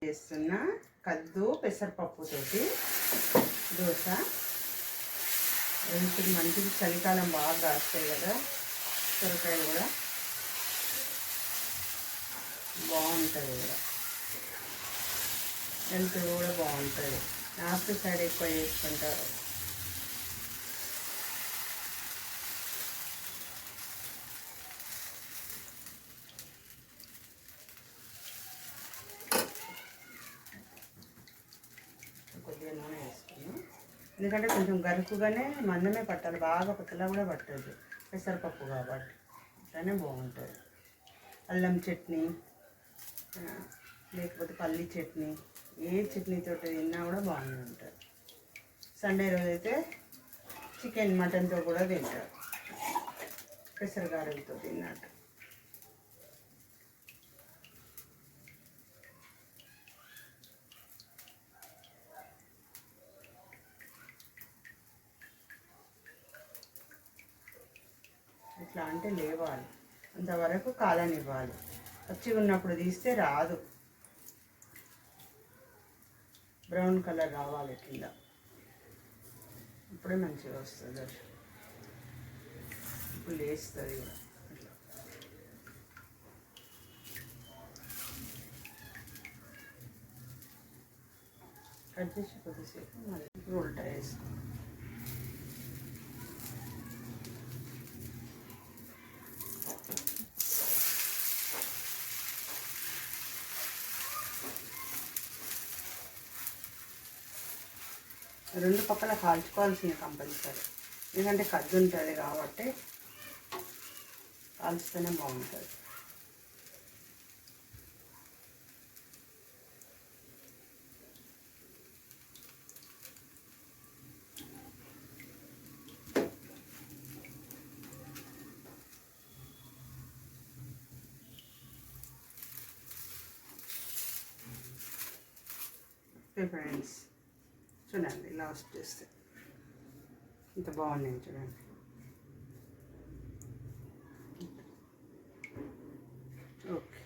చేస్తున్న కద్దు పెసరపప్పుతోటి దోశ. హెల్త్కి మంచిది, చలికాలం బాగా కాస్తాయి కదా, సొరకాయలు కూడా బాగుంటుంది కూడా, హెల్త్ కూడా బాగుంటుంది. నార్త్ సైడ్ ఎక్కువ చేసుకుంటారు. కొద్దిగా నూనె వేసుకున్నాం, ఎందుకంటే కొంచెం గరుకుగానే మందమే పట్టాలి, బాగా పట్టలా కూడా పట్టదు, పెసరపప్పు కాబట్టి అట్లానే బాగుంటుంది. అల్లం చట్నీ లేకపోతే పల్లి చట్నీ, ఏ చట్నీతో తిన్నా కూడా బాగానే ఉంటుంది. సండే రోజైతే చికెన్ మటన్తో కూడా తింటారు, పెసరగారెలతో తిన్నట్టు. ఇట్లా అంటే లేవాలి, అంతవరకు కాలనివ్వాలి. పచ్చిగా ఉన్నప్పుడు తీస్తే రాదు, బ్రౌన్ కలర్ రావాలి కింద, ఇప్పుడే మంచిగా వస్తుంది. ఇప్పుడు లేస్తుంది కూడా. కట్ చేసి కొద్దిసేపు మళ్ళీ ఉల్టా వేసుకో. రెండు పక్కల కాల్చుకోవాల్సింది కంపల్సరీ, ఎందుకంటే కద్దు ఉంటుంది కాబట్టి కాల్చితేనే బాగుంటుంది. ఫ్రెండ్స్ చూడండి, లాస్ట్ చేస్తే ఇంత బాగున్నాయి చూడండి. ఓకే.